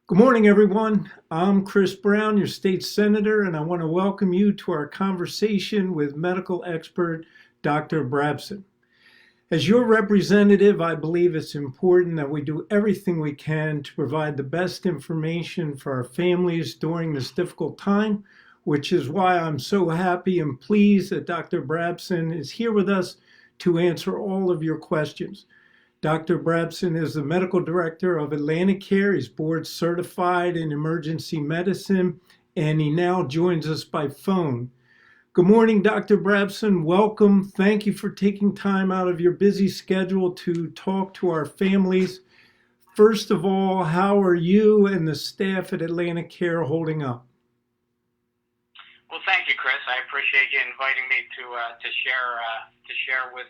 Good morning, everyone. I'm Chris Brown, your state senator, and I want to welcome you to our conversation with medical expert Dr. Brabson. As your representative, I believe it's important that we do everything we can to provide the best information for our families during this difficult time, which is why I'm so happy and pleased that Dr. Brabson is here with us to answer all of your questions. Dr. Brabson is the medical director of AtlantiCare. He's board certified in emergency medicine, and he now joins us by phone. Good morning, Dr. Brabson. Welcome. Thank you for taking time out of your busy schedule to talk to our families. First of all, how are you and the staff at AtlantiCare holding up? Well, thank you, Chris. I appreciate you inviting me to share with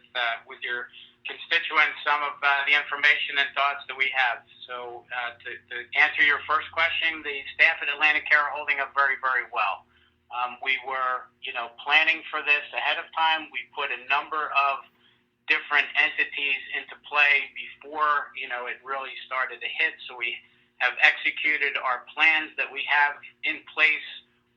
your constituents some of the information and thoughts that we have. So to answer your first question, the staff at AtlantiCare are holding up very, very well. We were, planning for this ahead of time. We put a number of different entities into play before, it really started to hit. So we have executed our plans that we have in place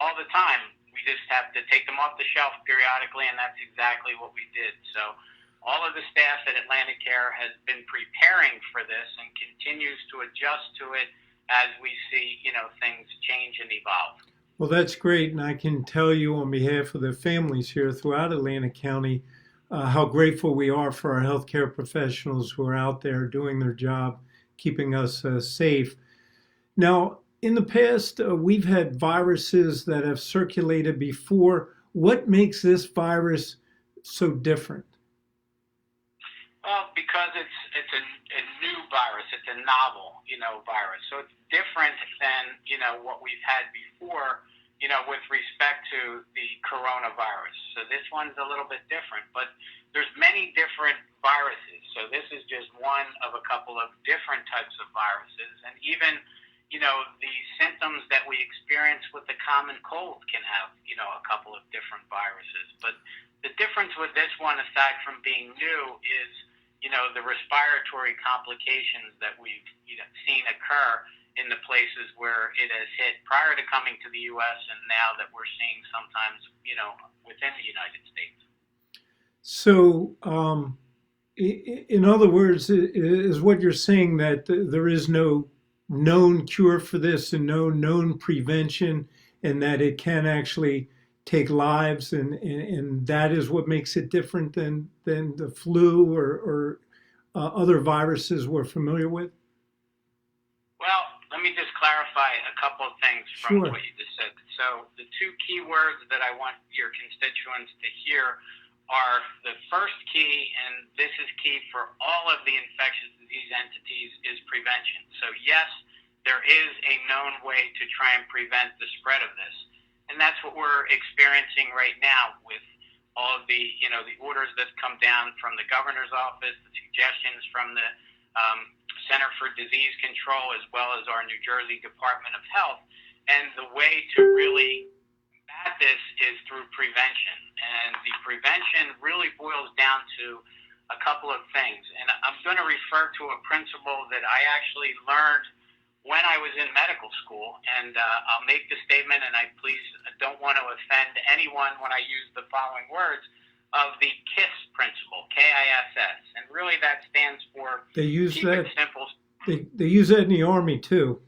all the time. We just have to take them off the shelf periodically, and that's exactly what we did. So all of the staff at AtlantiCare has been preparing for this and continues to adjust to it as we see, things change and evolve. Well, that's great, and I can tell you on behalf of the families here throughout Atlantic County how grateful we are for our healthcare professionals who are out there doing their job, keeping us safe. Now, in the past, we've had viruses that have circulated before. What makes this virus so different? Well, because it's a new virus, it's a novel, virus. So it's different than, what we've had before, with respect to the coronavirus. So this one's a little bit different, but there's many different viruses. So this is just one of a couple of different types of viruses. And even, the symptoms that we experience with the common cold can have, a couple of different viruses. But the difference with this one, aside from being new, is the respiratory complications that we've seen occur in the places where it has hit prior to coming to the U.S. and now that we're seeing sometimes, within the United States. So, in other words, is what you're saying that there is no known cure for this and no known prevention, and that it can actually take lives, and that is what makes it different than the flu or other viruses we're familiar with? Well, let me just clarify a couple of things from Sure. what you just said. So the two key words that I want your constituents to hear are the first key, and this is key for all of the infectious disease entities, is prevention. So yes, there is a known way to try and prevent the spread of this. And that's what we're experiencing right now with all of the, the orders that come down from the governor's office, the suggestions from the Center for Disease Control, as well as our New Jersey Department of Health. And the way to really combat this is through prevention. And the prevention really boils down to a couple of things. And I'm going to refer to a principle that I actually learned when I was in medical school, and I'll make the statement, and I don't want to offend anyone when I use the following words, of the KISS principle, K-I-S-S, and really that stands for They use keep that. it simple. They use that in the Army too.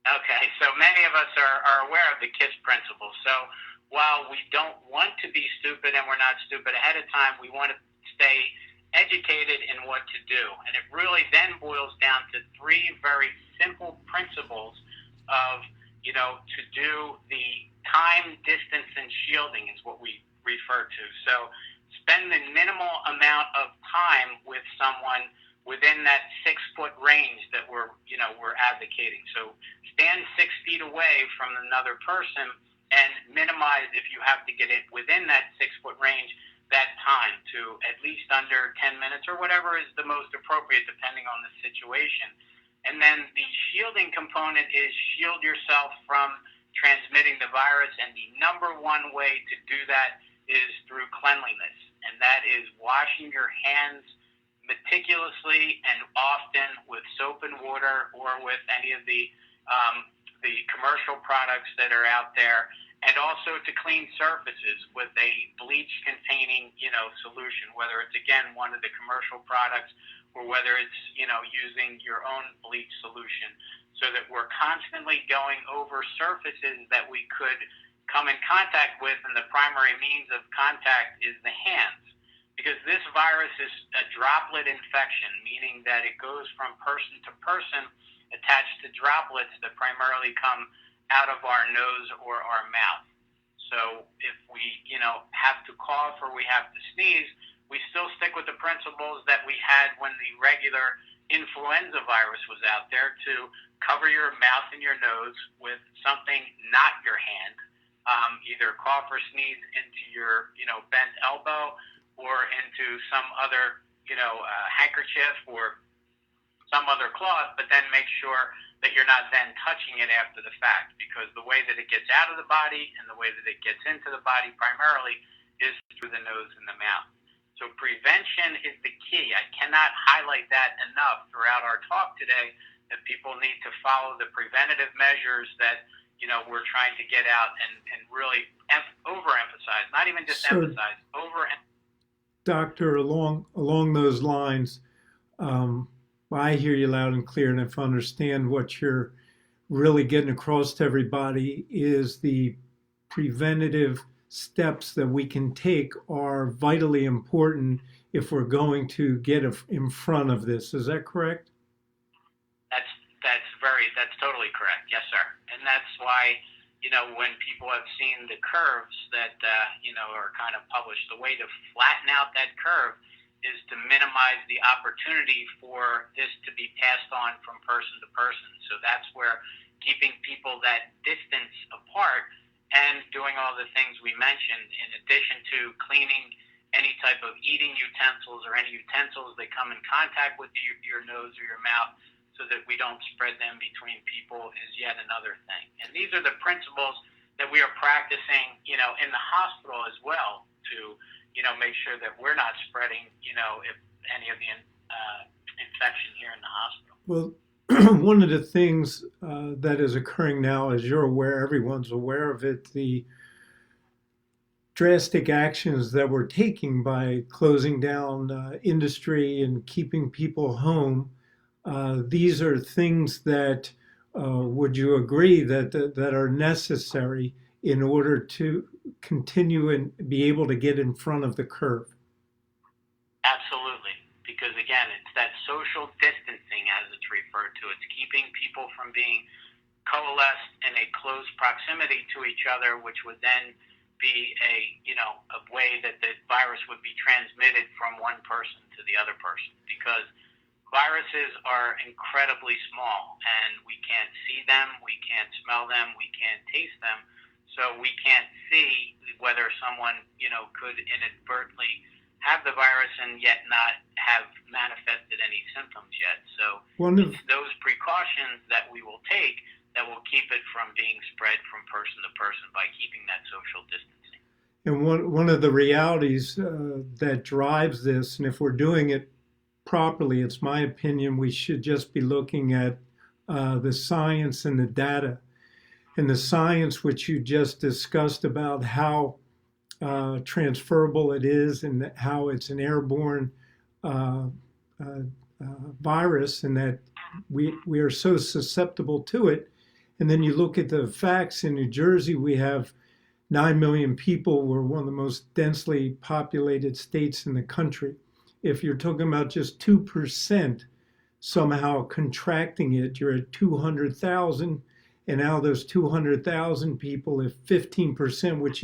Okay, so many of us are aware of the KISS principle. So while we don't want to be stupid and we're not stupid ahead of time, we want to stay educated in what to do. And it really then boils down to three very simple principles of, to do the time, distance, and shielding is what we refer to. So spend the minimal amount of time with someone within that 6-foot range that we're advocating. So stand 6 feet away from another person and minimize, if you have to get it within that 6-foot range, that time to at least under 10 minutes or whatever is the most appropriate depending on the situation. And then the shielding component is shield yourself from transmitting the virus, and the number one way to do that is through cleanliness, and that is washing your hands meticulously and often with soap and water or with any of the commercial products that are out there, and also to clean surfaces with a bleach-containing, solution, whether it's, again, one of the commercial products or whether it's, using your own bleach solution, so that we're constantly going over surfaces that we could come in contact with, and the primary means of contact is the hands. Because this virus is a droplet infection, meaning that it goes from person to person attached to droplets that primarily come out of our nose or our mouth. So if we, have to cough or we have to sneeze, we still stick with the principles that we had when the regular influenza virus was out there, to cover your mouth and your nose with something not your hand, either cough or sneeze into your, bent elbow or into some other, handkerchief or some other cloth, but then make sure that you're not then touching it after the fact, because the way that it gets out of the body and the way that it gets into the body primarily is through the nose and the mouth. So prevention is the key. I cannot highlight that enough throughout our talk today, that people need to follow the preventative measures that, we're trying to get out and really overemphasize, not even just emphasize, overemphasize. Doctor, along those lines, I hear you loud and clear, and if I understand what you're really getting across to everybody is the preventative steps that we can take are vitally important if we're going to get in front of this. Is that correct? That's totally correct. Yes, sir. And that's why, when people have seen the curves that, are kind of published, the way to flatten out that curve is to minimize the opportunity for this to be passed on from person to person. So that's where keeping people that distance apart and doing all the things we mentioned, in addition to cleaning any type of eating utensils or any utensils that come in contact with your nose or your mouth, so that we don't spread them between people, is yet another thing. And these are the principles that we are practicing, in the hospital as well, to, make sure that we're not spreading, if any of the infection here in the hospital. Well, one of the things that is occurring now, as you're aware, everyone's aware of it, the drastic actions that we're taking by closing down industry and keeping people home. These are things that, would you agree, that are necessary in order to continue and be able to get in front of the curve? Absolutely, because again, it's that social distancing, as it's referred to. It's keeping people from being coalesced in a close proximity to each other, which would then be a way that the virus would be transmitted from one person to the other person, because viruses are incredibly small and we can't see them, we can't smell them, we can't taste them, so we can't see whether someone, could inadvertently have the virus and yet not have manifested any symptoms yet. So those precautions that we will take that will keep it from being spread from person to person by keeping that social distancing. And one of the realities that drives this, and if we're doing it properly, it's my opinion, we should just be looking at the science and the data. And the science which you just discussed about how transferable it is and how it's an airborne virus, and that we are so susceptible to it. And then you look at the facts. In New Jersey, we have 9 million people. We're one of the most densely populated states in the country. If you're talking about just 2% somehow contracting it, you're at 200,000. And out of those 200,000 people, if 15%, which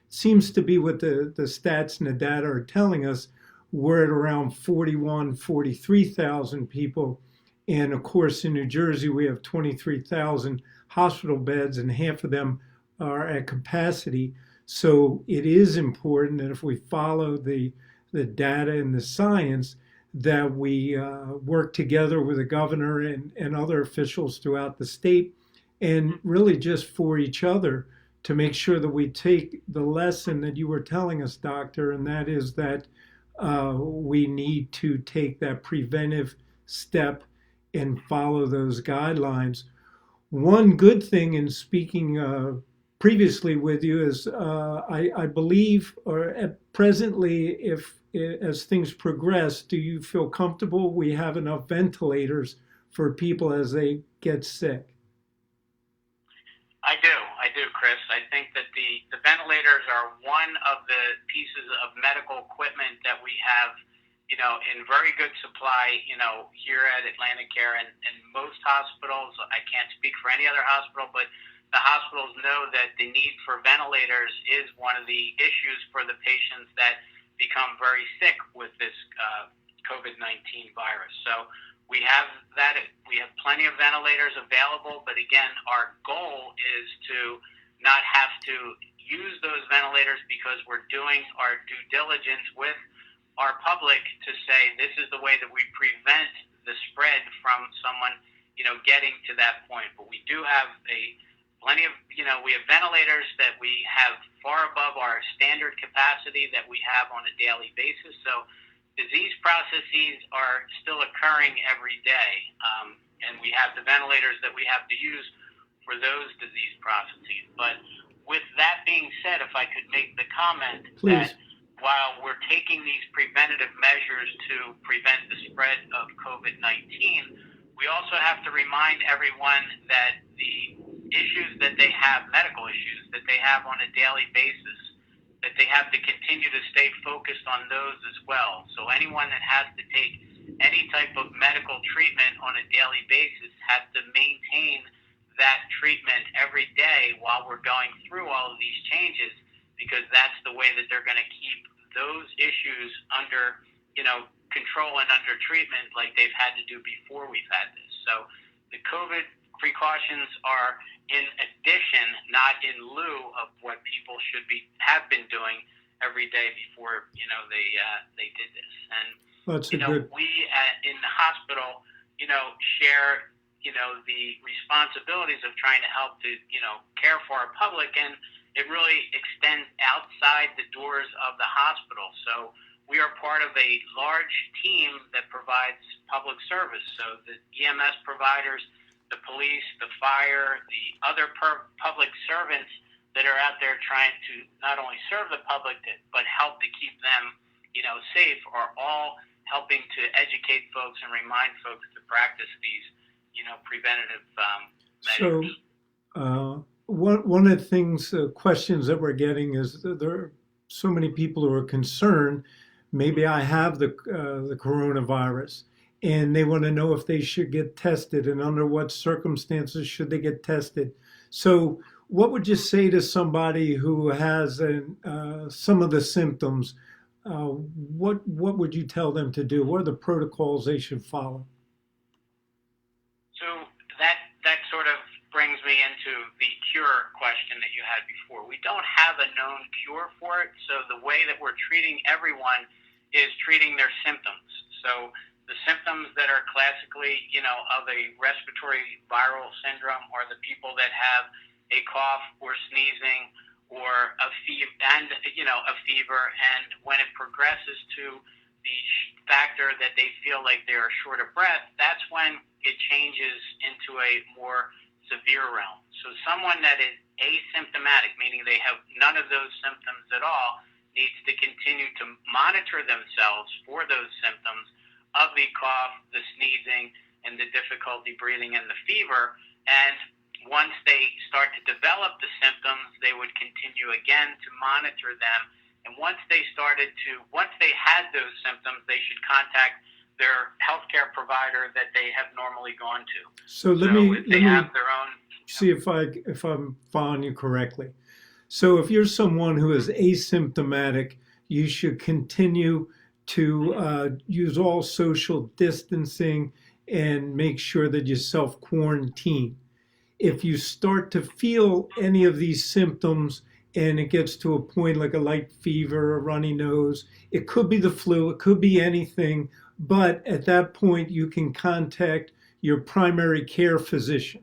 seems to be what the stats and the data are telling us, we're at around 43,000 people. And of course, in New Jersey, we have 23,000 hospital beds, and half of them are at capacity. So it is important that if we follow the data and the science, that we work together with the governor and other officials throughout the state, and really just for each other, to make sure that we take the lesson that you were telling us, Doctor, and that is that we need to take that preventive step and follow those guidelines. One good thing in speaking previously with you is I believe, or presently, if as things progress, do you feel comfortable we have enough ventilators for people as they get sick? I do, Chris. I think that the ventilators are one of the pieces of medical equipment that we have, in very good supply, here at AtlantiCare and most hospitals. I can't speak for any other hospital, but the hospitals know that the need for ventilators is one of the issues for the patients that become very sick with this COVID-19 virus. So we have that. We have plenty of ventilators available, but again, our goal is to not have to use those ventilators because we're doing our due diligence with our public to say this is the way that we prevent the spread from someone, getting to that point. But we do have plenty of, we have ventilators that we have far above our standard capacity that we have on a daily basis. So disease processes are still occurring every day, and we have the ventilators that we have to use for those disease processes. But with that being said, if I could make the comment Please. that while we're taking these preventative measures to prevent the spread of COVID-19, we also have to remind everyone that the issues that they have, medical issues that they have on a daily basis, that they have to continue to stay focused on those as well. So anyone that has to take any type of medical treatment on a daily basis has to maintain that treatment every day while we're going through all of these changes, because that's the way that they're going to keep those issues under, control and under treatment like they've had to do before we've had this. So the COVID precautions are in addition, not in lieu of what people have been doing every day before they did this. And That's we in the hospital share the responsibilities of trying to help to care for our public, and it really extends outside the doors of the hospital. So we are part of a large team that provides public service. So the EMS providers, the police, the fire, the other public servants that are out there trying to not only serve the public but help to keep them, safe, are all helping to educate folks and remind folks to practice these, preventative measures. So one of the things, questions that we're getting is that there are so many people who are concerned. Maybe I have the coronavirus, and they want to know if they should get tested and under what circumstances should they get tested. So what would you say to somebody who has some of the symptoms? What would you tell them to do? What are the protocols they should follow? So that sort of brings me into the cure question that you had before. We don't have a known cure for it, so the way that we're treating everyone is treating their symptoms. So the symptoms that are classically, of a respiratory viral syndrome are the people that have a cough or sneezing or a fever, and when it progresses to the factor that they feel like they are short of breath, that's when it changes into a more severe realm. So someone that is asymptomatic, meaning they have none of those symptoms at all, needs to continue to monitor themselves for those symptoms of the cough, the sneezing, and the difficulty breathing and the fever. And once they start to develop the symptoms, they would continue again to monitor them. And once they had those symptoms, they should contact their healthcare provider that they have normally gone to. So let me have their own, see if I'm following you correctly. So if you're someone who is asymptomatic, you should continue to use all social distancing and make sure that you self-quarantine. If you start to feel any of these symptoms and it gets to a point like a light fever, a runny nose, it could be the flu, it could be anything, but at that point you can contact your primary care physician.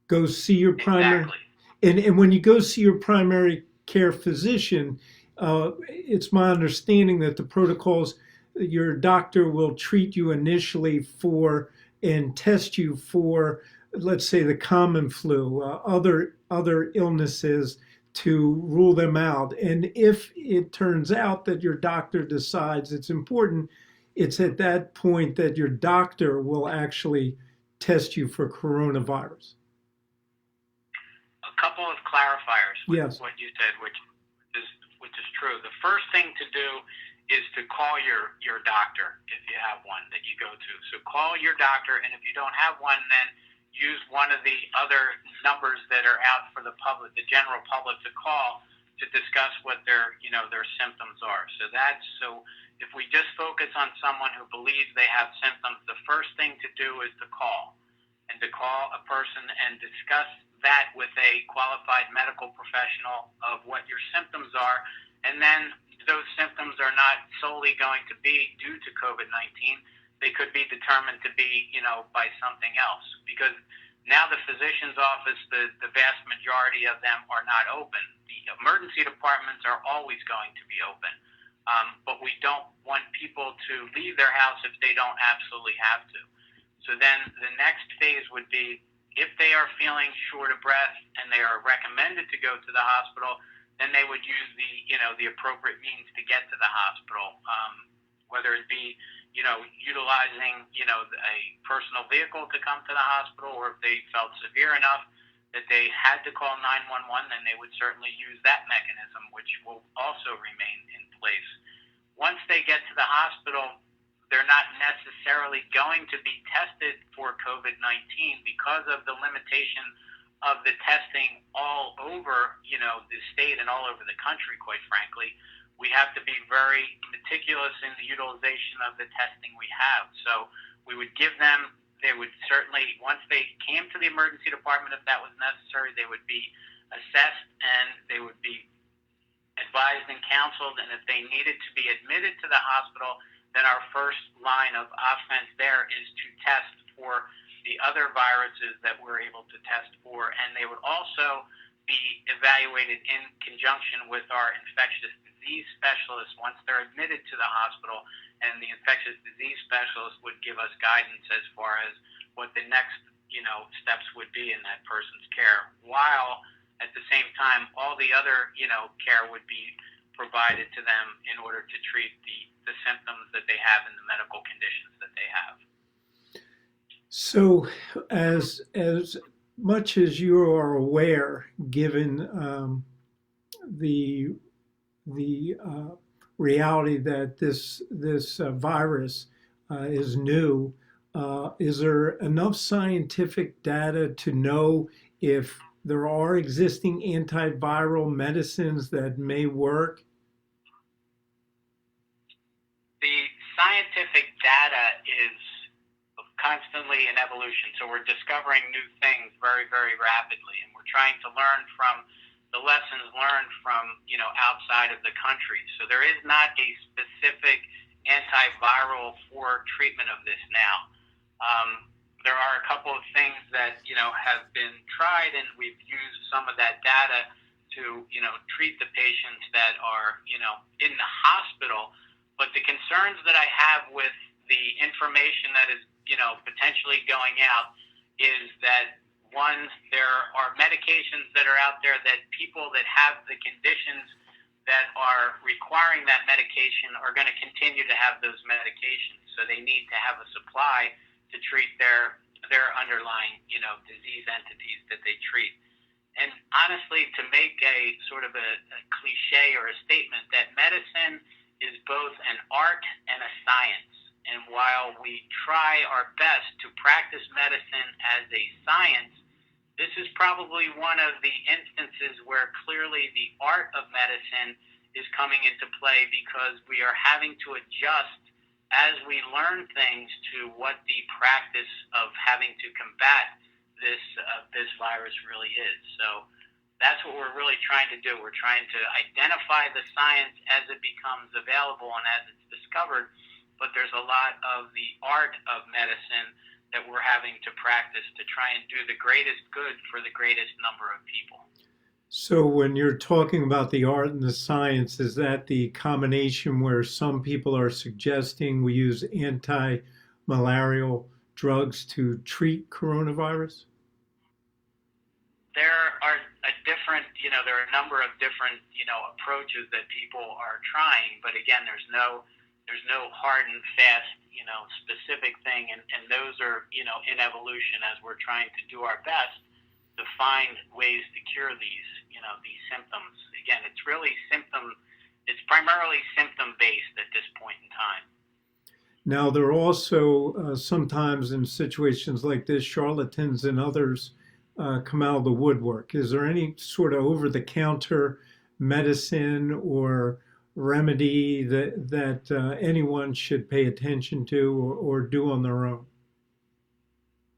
Go see your primary... Exactly. And when you go see your primary care physician, it's my understanding that the protocols, your doctor will treat you initially for and test you for, let's say, the common flu, other illnesses to rule them out. And if it turns out that your doctor decides it's important, it's at that point that your doctor will actually test you for coronavirus. A couple of clarifiers with Yes. what you said, which is true. The first thing to do is to call your doctor if you have one that you go to. So call your doctor, and if you don't have one, then use one of the other numbers that are out for the public, the general public, to call to discuss what their symptoms are. So if we just focus on someone who believes they have symptoms, the first thing to do is to call a person and discuss that with a qualified medical professional of what your symptoms are. And then those symptoms are not solely going to be due to COVID-19. They could be determined to be, by something else. Because now the physician's office, the vast majority of them are not open. The emergency departments are always going to be open. But we don't want people to leave their house if they don't absolutely have to. So then the next phase would be, if they are feeling short of breath and they are recommended to go to the hospital, then they would use the appropriate means to get to the hospital, whether it be, utilizing, a personal vehicle to come to the hospital, or if they felt severe enough that they had to call 911, then they would certainly use that mechanism, which will also remain in place. Once they get to the hospital, they're not necessarily going to be tested for COVID-19 because of the limitation of the testing all over, the state and all over the country, quite frankly. We have to be very meticulous in the utilization of the testing we have. So we would give them, they would certainly, once they came to the emergency department, if that was necessary, they would be assessed and they would be advised and counseled. And if they needed to be admitted to the hospital, then our first line of offense there is to test for the other viruses that we're able to test for. And they would also be evaluated in conjunction with our infectious disease specialists once they're admitted to the hospital, and the infectious disease specialist would give us guidance as far as what the next, steps would be in that person's care, while at the same time all the other, care would be provided to them in order to treat the symptoms that they have and the medical conditions that they have. So, as much as you are aware, given the reality that this virus is new, is there enough scientific data to know if there are existing antiviral medicines that may work? The scientific data is constantly in evolution, so we're discovering new things very, very rapidly, and we're trying to learn from the lessons learned from, outside of the country. So there is not a specific antiviral for treatment of this now. There are a couple of things that, have been tried, and we've used some of that data to, treat the patients that are, in the hospital. But the concerns that I have with the information that is, potentially going out is that, one, there are medications that are out there that people that have the conditions that are requiring that medication are going to continue to have those medications. So they need to have a supply to treat their underlying, disease entities that they treat. And honestly, to make a sort of a cliche or a statement that medicine is both an art and a science. And while we try our best to practice medicine as a science, this is probably one of the instances where clearly the art of medicine is coming into play, because we are having to adjust as we learn things to what the practice of having to combat this virus really is. So that's what we're really trying to do. We're trying to identify the science as it becomes available and as it's discovered, but there's a lot of the art of medicine that we're having to practice to try and do the greatest good for the greatest number of people. So when you're talking about the art and the science, is that the combination where some people are suggesting we use anti-malarial drugs to treat coronavirus? There are there are a number of different, approaches that people are trying, but again, there's no hard and fast, specific thing, and those are, in evolution as we're trying to do our best to find ways to cure these symptoms. Again, it's primarily symptom based at this point in time. Now, there are also sometimes in situations like this, charlatans and others come out of the woodwork. Is there any sort of over-the-counter medicine or remedy that anyone should pay attention to or do on their own?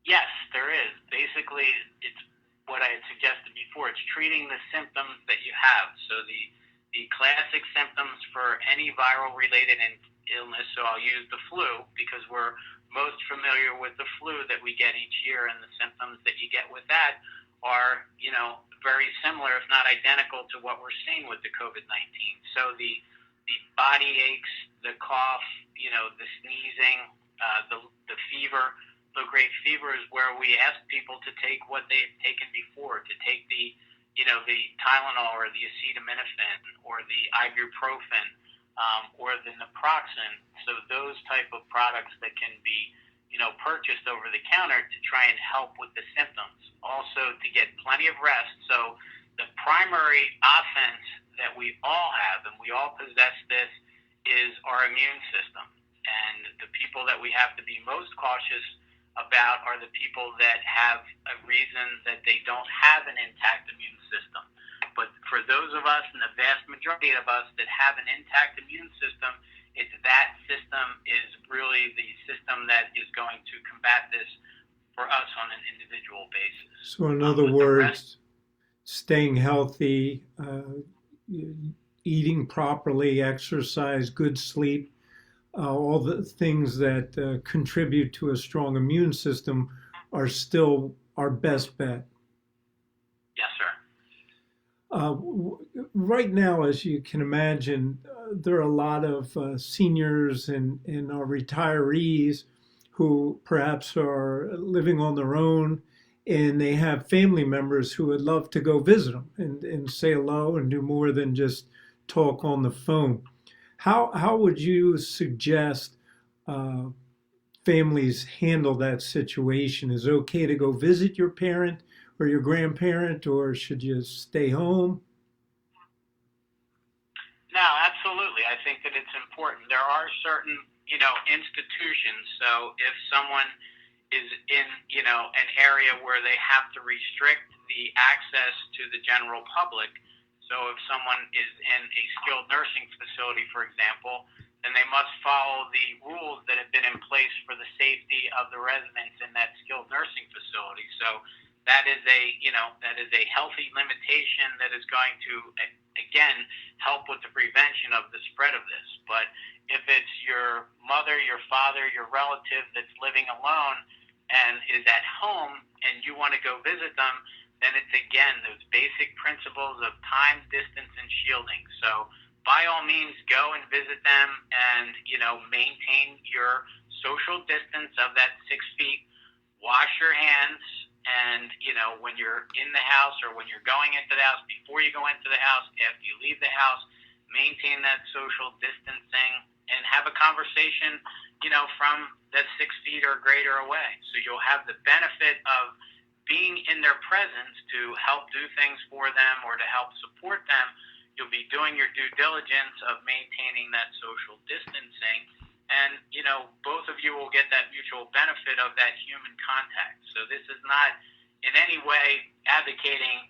Yes, there is. Basically, it's what I had suggested before. It's treating the symptoms that you have. So the classic symptoms for any viral related illness, so I'll use the flu because we're most familiar with the flu that we get each year, and the symptoms that you get with that are, very similar, if not identical, to what we're seeing with the COVID-19. So the body aches, the cough, the sneezing, the fever. Low-grade fever is where we ask people to take what they've taken before, to take the Tylenol or the acetaminophen or the ibuprofen or the naproxen. So those type of products that can be, purchased over the counter to try and help with the symptoms. Also to get plenty of rest. So the primary offense that we all have, and we all possess this, is our immune system. And the people that we have to be most cautious about are the people that have a reason that they don't have an intact immune system. But for those of us, and the vast majority of us that have an intact immune system, it's that system is really the system that is going to combat this for us on an individual basis. So, in other words, staying healthy, eating properly, exercise, good sleep, all the things that contribute to a strong immune system are still our best bet. Yes, sir. Right now, as you can imagine, there are a lot of seniors and our retirees who perhaps are living on their own and they have family members who would love to go visit them and say hello and do more than just talk on the phone. How would you suggest families handle that situation? Is it okay to go visit your parent or your grandparent, or should you stay home? No, absolutely. I think that it's important. There are certain, institutions. So if someone is in, an area where they have to restrict the access to the general public, so if someone is in a skilled nursing facility, for example, then they must follow the rules that have been in place for the safety of the residents in that skilled nursing facility. So that is a healthy limitation that is going to, again, help with the prevention of the spread of this. But if it's your mother, your father, your relative that's living alone and is at home and you want to go visit them, then it's, again, those basic principles of time, distance, and shielding. So by all means, go and visit them and, maintain your social distance of that 6 feet. Wash your hands. And, when you're in the house or when you're going into the house, before you go into the house, after you leave the house, maintain that social distancing and have a conversation, from that 6 feet or greater away. So you'll have the benefit of being in their presence to help do things for them or to help support them. You'll be doing your due diligence of maintaining that social distancing. And, both of you will get that mutual benefit of that human contact. So this is not in any way advocating,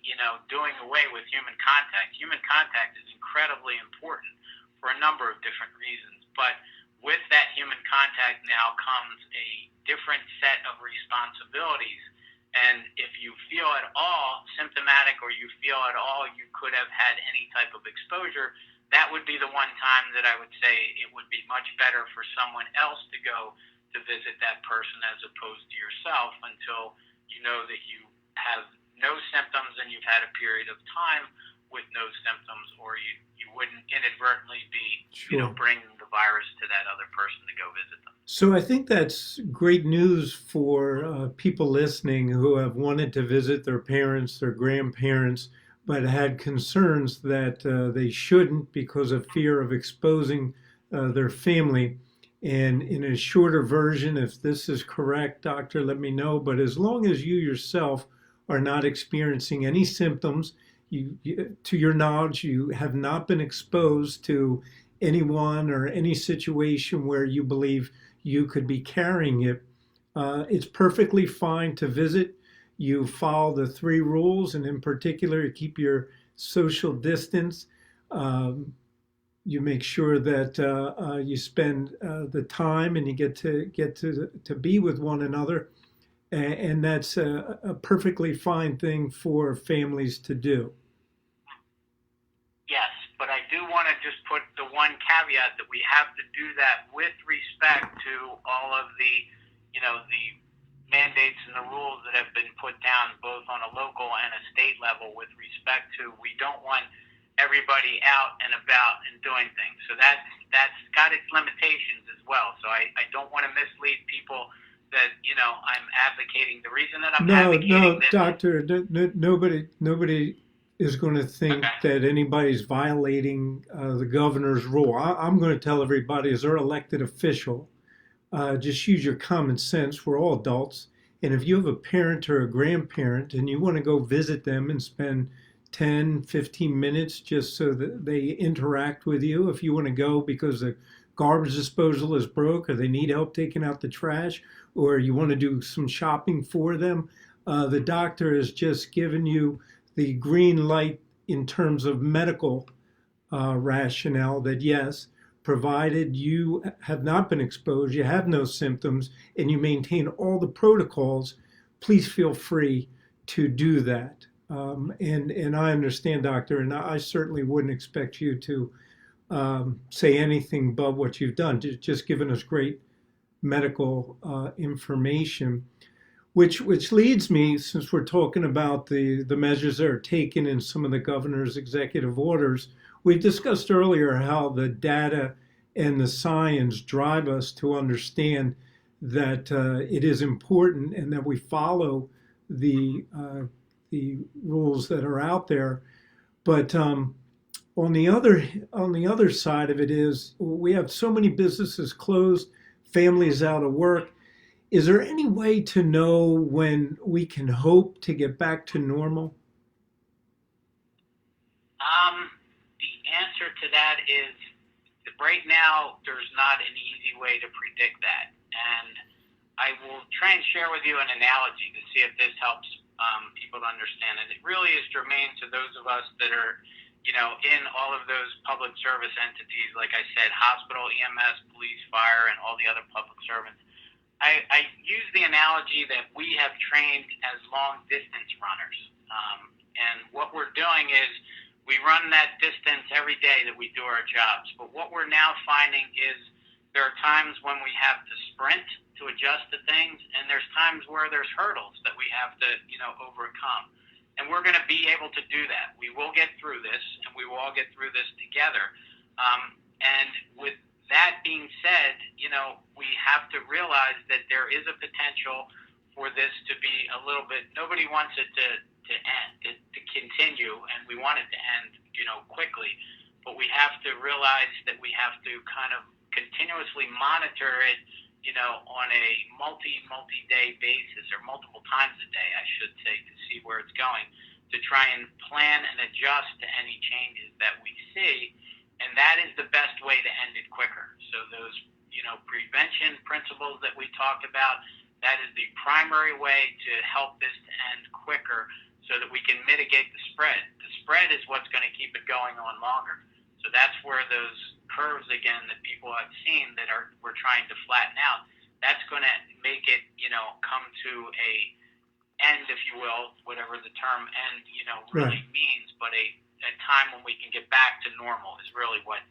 doing away with human contact. Human contact is incredibly important for a number of different reasons. But with that human contact now comes a different set of responsibilities. And if you feel at all symptomatic or you feel at all you could have had any type of exposure, that would be the one time that I would say it would be much better for someone else to go to visit that person as opposed to yourself until you know that you have no symptoms and you've had a period of time with no symptoms, or you wouldn't inadvertently be, Sure. bringing the virus to that other person to go visit them. So I think that's great news for people listening who have wanted to visit their parents, their grandparents, but had concerns that they shouldn't because of fear of exposing their family. And in a shorter version, if this is correct, doctor, let me know. But as long as you yourself are not experiencing any symptoms, to your knowledge, you have not been exposed to anyone or any situation where you believe you could be carrying it. It's perfectly fine to visit. You follow the three rules, and in particular, you keep your social distance. You make sure that you spend the time and you get to be with one another, and that's a perfectly fine thing for families to do. Yes, but I do want to just put the one caveat that we have to do that with respect to all of the, the mandates and the rules that have been put down both on a local and a state level with respect to we don't want everybody out and about and doing things. So that's got its limitations as well. So I don't want to mislead people that, I'm advocating. The reason that I'm advocating this, doctor, nobody is going to think that anybody's violating the governor's rule. I'm going to tell everybody as their elected official, just use your common sense. We're all adults. And if you have a parent or a grandparent and you want to go visit them and spend 10, 15 minutes just so that they interact with you, if you want to go because the garbage disposal is broke or they need help taking out the trash, or you want to do some shopping for them, the doctor has just given you the green light in terms of medical rationale that yes, provided you have not been exposed, you have no symptoms, and you maintain all the protocols, please feel free to do that. And I understand, doctor, and I certainly wouldn't expect you to say anything but what you've done, just given us great medical information. Which leads me, since we're talking about the measures that are taken in some of the governor's executive orders, we've discussed earlier how the data and the science drive us to understand that it is important and that we follow the rules that are out there. But on the other side of it is we have so many businesses closed, families out of work. Is there any way to know when we can hope to get back to normal? The answer to that is that right now there's not an easy way to predict that. And I will try and share with you an analogy to see if this helps people to understand it. It really is germane to those of us that are, in all of those public service entities, like I said, hospital, EMS, police, fire, and all the other public servants. I use the analogy that we have trained as long-distance runners. And what we're doing is we run that distance every day that we do our jobs. But what we're now finding is there are times when we have to sprint to adjust to things, and there's times where there's hurdles that we have to, overcome. And we're going to be able to do that. We will get through this, and we will all get through this together. And with that being said, we have to realize that there is a potential for this to be a little bit, nobody wants it to end, to continue, and we want it to end, quickly. But we have to realize that we have to kind of continuously monitor it, on a multi-day basis, or multiple times a day, I should say, to see where it's going, to try and plan and adjust to any changes that we see. And that is the best way to end it quicker. So those, prevention principles that we talked about, that is the primary way to help this to end quicker so that we can mitigate the spread. The spread is what's going to keep it going on longer. So that's where those curves, again, that people have seen that we're trying to flatten out, that's going to make it, come to a end, if you will, whatever the term end, really means, but a time when we can get back to normal is really what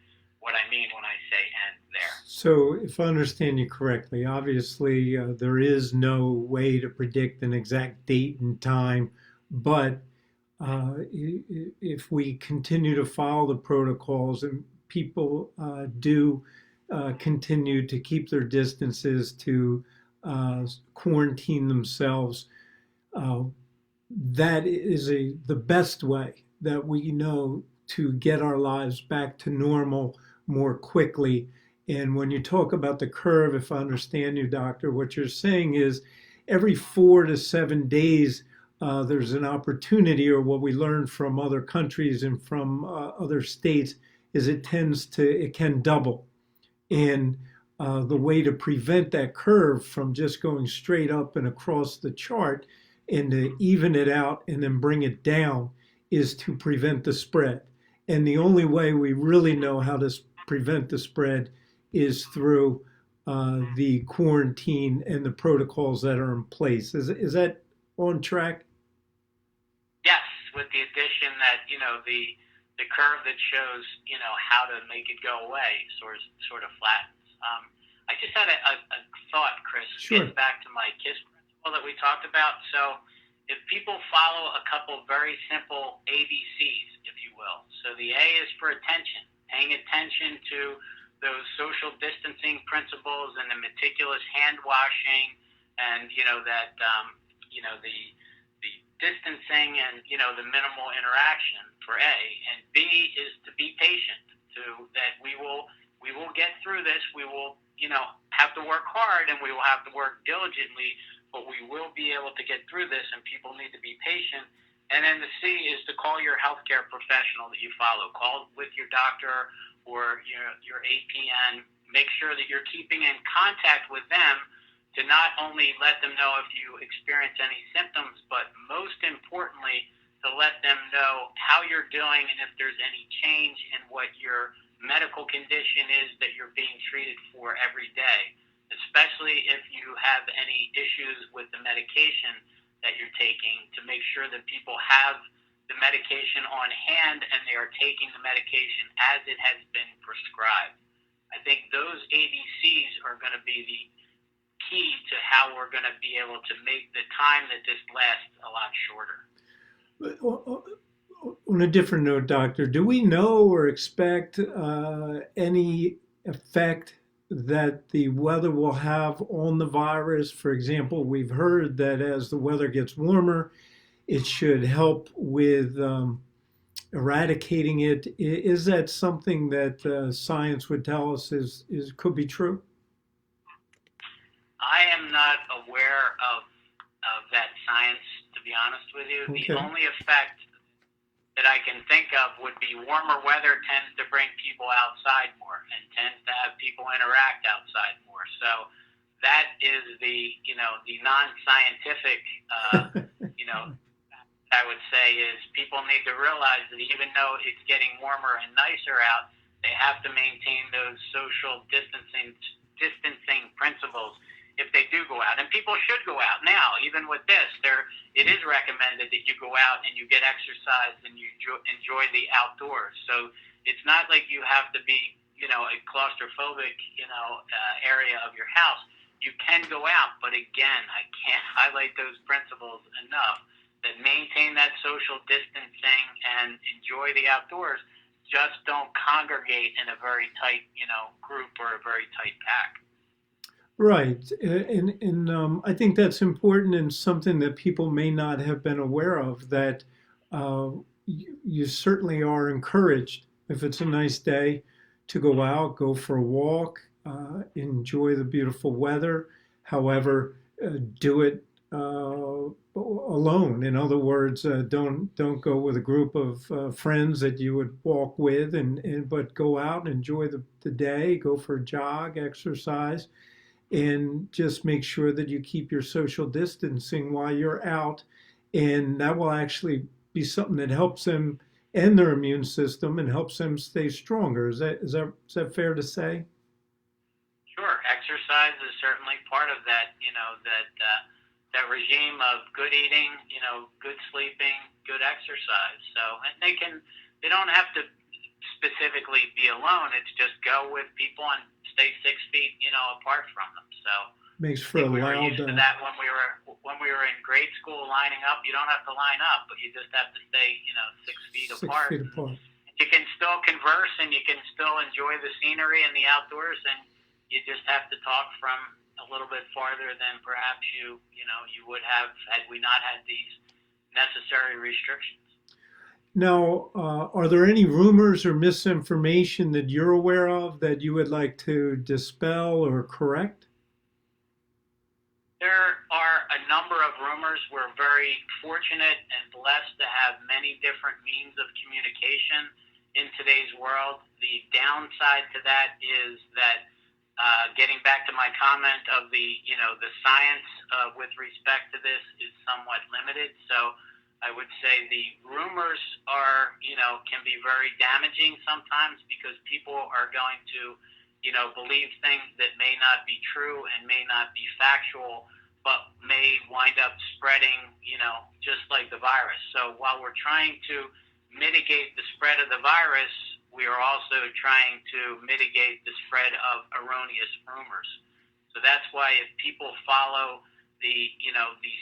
I mean when I say end there. So if I understand you correctly, obviously there is no way to predict an exact date and time But if we continue to follow the protocols and people do continue to keep their distances, to quarantine themselves, uh, that is the best way that we know to get our lives back to normal more quickly. And when you talk about the curve, if I understand you, doctor, what you're saying is every 4 to 7 days, there's an opportunity, or what we learned from other countries and from other states is it can double. And the way to prevent that curve from just going straight up and across the chart and to even it out and then bring it down is to prevent the spread. And the only way we really know how to prevent the spread is through the quarantine and the protocols that are in place. Is that on track? Yes, with the addition that the curve that shows how to make it go away sort of flattens. I just had a thought, Chris. Sure. Getting back to my KISS principle that we talked about. So if people follow a couple very simple ABCs, if you will. So the A is for attention, paying attention to those social distancing principles and the meticulous hand washing, and the distancing and the minimal interaction for A. And B is to be patient. That we will get through this. We will have to work hard and we will have to work diligently, but we will be able to get through this, and people need to be patient. And then the C is to call your healthcare professional that you follow. Call with your doctor or your APN. Make sure that you're keeping in contact with them to not only let them know if you experience any symptoms, but most importantly, to let them know how you're doing and if there's any change in what your medical condition is that you're being treated for every day, especially if you have any issues with the medication that you're taking, to make sure that people have the medication on hand and they are taking the medication as it has been prescribed. I think those ABCs are going to be the key to how we're going to be able to make the time that this lasts a lot shorter. On a different note, doctor, do we know or expect any effect that the weather will have on the virus? For example, we've heard that as the weather gets warmer, it should help with eradicating it. Is that something that science would tell us could be true? I am not aware of that science, to be honest with you. Okay. The only effect that I can think of would be warmer weather tends to bring people outside more and tends to have people interact outside more. So that is the non-scientific, I would say, is people need to realize that even though it's getting warmer and nicer out, they have to maintain those social distancing principles if they do go out. And people should go out now. Even with this, it is recommended that you go out and you get exercise and you enjoy the outdoors. So it's not like you have to be, a claustrophobic, area of your house. You can go out, but again, I can't highlight those principles enough, that maintain that social distancing and enjoy the outdoors. Just don't congregate in a very tight, group or a very tight pack. Right. And I think that's important and something that people may not have been aware of, that you certainly are encouraged, if it's a nice day, to go out, go for a walk, enjoy the beautiful weather. However, do it alone. In other words, don't go with a group of friends that you would walk with, but go out and enjoy the day, go for a jog, exercise, and just make sure that you keep your social distancing while you're out. And that will actually be something that helps them and their immune system and helps them stay stronger. Is that fair to say? Sure. Exercise is certainly part of that, that regime of good eating, good sleeping, good exercise. So, and they don't have to specifically be alone. It's just go with people and stay 6 feet, apart from them. So Makes I for a think we were loud. used to that when we were in grade school lining up. You don't have to line up, but you just have to stay, 6 feet 6 feet apart. apart. You can still converse and you can still enjoy the scenery and the outdoors, and you just have to talk from a little bit farther than perhaps you would have had we not had these necessary restrictions. Now, are there any rumors or misinformation that you're aware of that you would like to dispel or correct? There are a number of rumors. We're very fortunate and blessed to have many different means of communication in today's world. The downside to that is that getting back to my comment of the science with respect to this is somewhat limited. So I would say the rumors can be very damaging sometimes because people are going to believe things that may not be true and may not be factual, but may wind up spreading, just like the virus. So while we're trying to mitigate the spread of the virus, we are also trying to mitigate the spread of erroneous rumors. So that's why if people follow the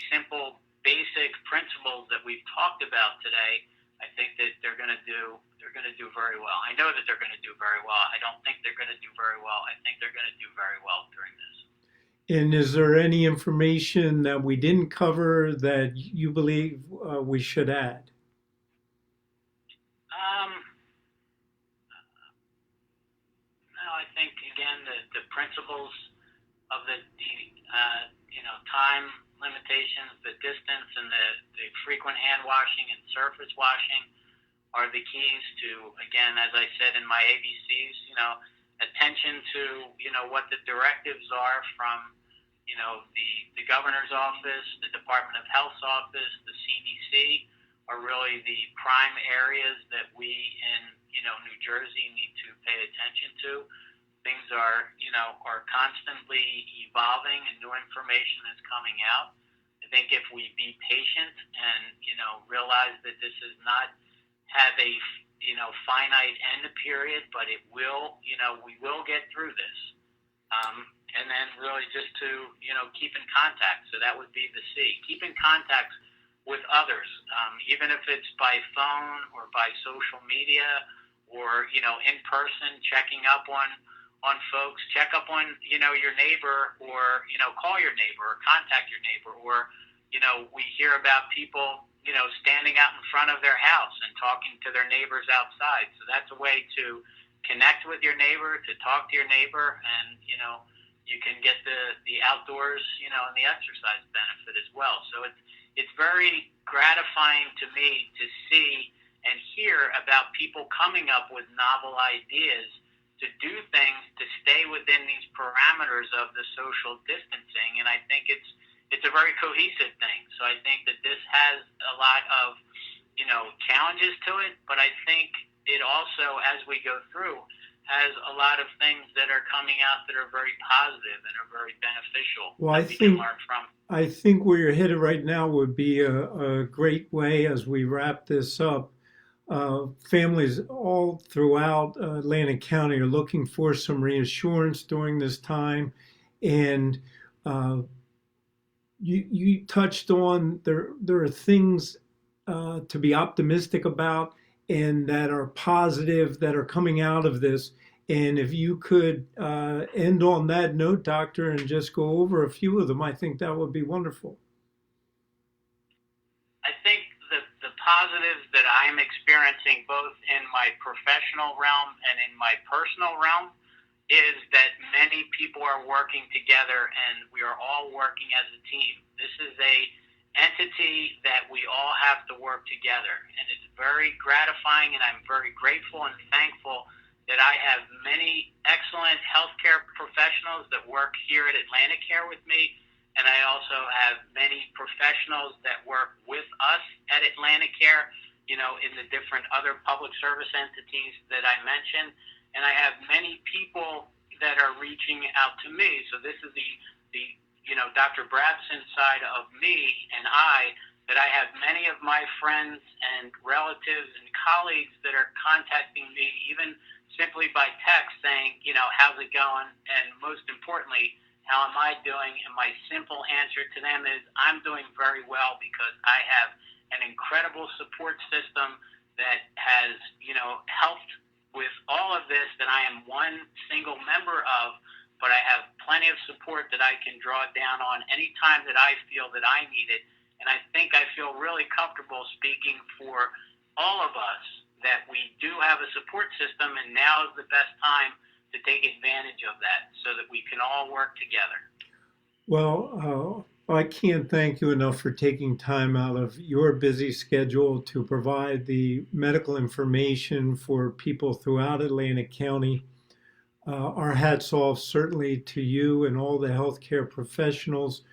simple, basic principles that we've talked about today, I think that they're going to do very well. I know that they're going to do very well. I don't think they're going to do very well. I think they're going to do very well during this. And is there any information that we didn't cover that you believe we should add? No, I think again the principles of the time limitations, the distance, and the frequent hand washing and surface washing are the keys to, again, as I said in my ABCs, attention to what the directives are from the governor's office, the Department of Health's office, the CDC are really the prime areas that we in New Jersey need to pay attention to. Things are constantly evolving and new information is coming out. I think if we be patient and realize that this is not have a finite end period, but it will we will get through this. And then really just to keep in contact. So that would be the C. Keep in contact with others, even if it's by phone or by social media or in person, checking up on folks, check up on your neighbor, or call your neighbor, or contact your neighbor, or we hear about people standing out in front of their house and talking to their neighbors outside. So that's a way to connect with your neighbor, to talk to your neighbor, and you can get the outdoors and the exercise benefit as well. So it's very gratifying to me to see and hear about people coming up with novel ideas to do things to stay within these parameters of the social distancing, and I think it's a very cohesive thing. So I think that this has a lot of challenges to it, but I think it also, as we go through, has a lot of things that are coming out that are very positive and are very beneficial. Well, I think where you're headed right now would be a great way as we wrap this up. Families all throughout Atlantic County are looking for some reassurance during this time, and you touched on there are things to be optimistic about and that are positive that are coming out of this. And if you could end on that note, Doctor, and just go over a few of them, I think that would be wonderful. I think the positives that I'm experiencing both in my professional realm and in my personal realm is that many people are working together and we are all working as a team. This is a entity that we all have to work together, and it's very gratifying, and I'm very grateful and thankful that I have many excellent healthcare professionals that work here at AtlantiCare with me, and I also have many professionals that work with us at AtlantiCare, in the different other public service entities that I mentioned, and I have many people that are reaching out to me. So this is the Dr. Brabson side of me and that I have many of my friends and relatives and colleagues that are contacting me, even simply by text saying, how's it going? And most importantly, how am I doing? And my simple answer to them is I'm doing very well because I have an incredible support system that has, helped with all of this that I am one single member of, but I have plenty of support that I can draw down on anytime that I feel that I need it. And I think I feel really comfortable speaking for all of us that we do have a support system, and now is the best time to take advantage of that so that we can all work together. Well, I can't thank you enough for taking time out of your busy schedule to provide the medical information for people throughout Atlantic County. Our hats off certainly to you and all the healthcare professionals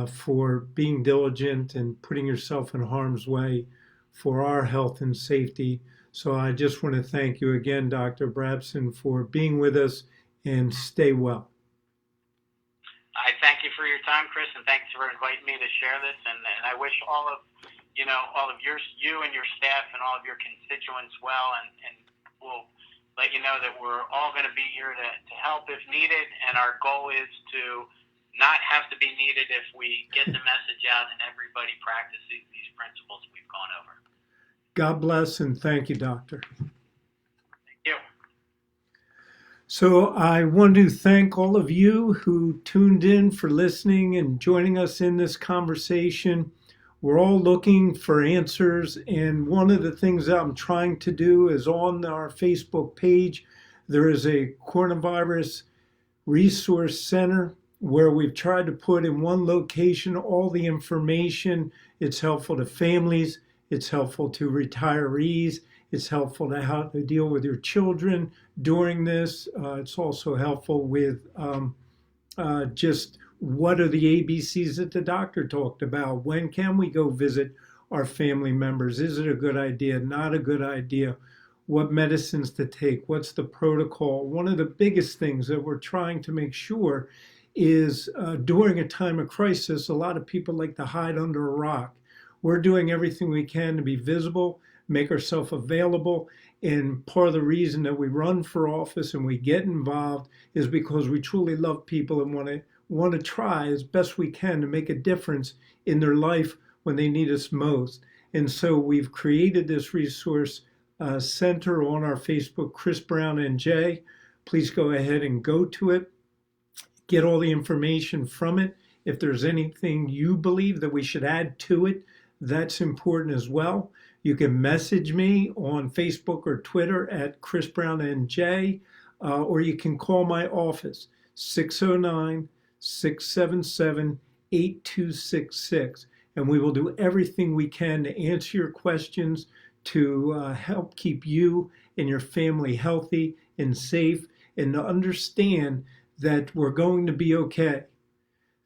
for being diligent and putting yourself in harm's way for our health and safety. So I just want to thank you again, Dr. Brabson, for being with us, and stay well. I thank you for your time, Chris, and thanks for inviting me to share this. And I wish all of you and your staff and all of your constituents well. And we'll let you know that we're all going to be here to help if needed. And our goal is to not have to be needed if we get the message out and everybody practices these principles we've gone over. God bless, and thank you, Doctor. Thank you. So I want to thank all of you who tuned in for listening and joining us in this conversation. We're all looking for answers, and one of the things that I'm trying to do is on our Facebook page, there is a coronavirus resource center where we've tried to put in one location all the information. It's helpful to families, it's helpful to retirees, it's helpful to how to deal with your children during this. It's also helpful with just what are the ABCs that the doctor talked about? When can we go visit our family members? Is it a good idea? Not a good idea? What medicines to take? What's the protocol? One of the biggest things that we're trying to make sure is during a time of crisis, a lot of people like to hide under a rock. We're doing everything we can to be visible, make ourselves available. And part of the reason that we run for office and we get involved is because we truly love people and want to try as best we can to make a difference in their life when they need us most. And so we've created this resource center on our Facebook, Chris Brown NJ. Please go ahead and go to it. Get all the information from it. If there's anything you believe that we should add to it, that's important as well. You can message me on Facebook or Twitter at Chris Brown NJ, or you can call my office, 609-677-8266. And we will do everything we can to answer your questions, to help keep you and your family healthy and safe, and to understand that we're going to be okay.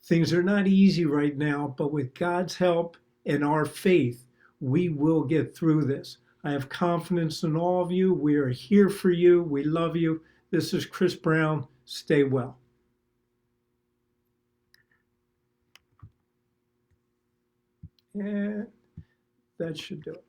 Things are not easy right now, but with God's help and our faith, we will get through this. I have confidence in all of you. We are here for you. We love you. This is Chris Brown. Stay well. And that should do it.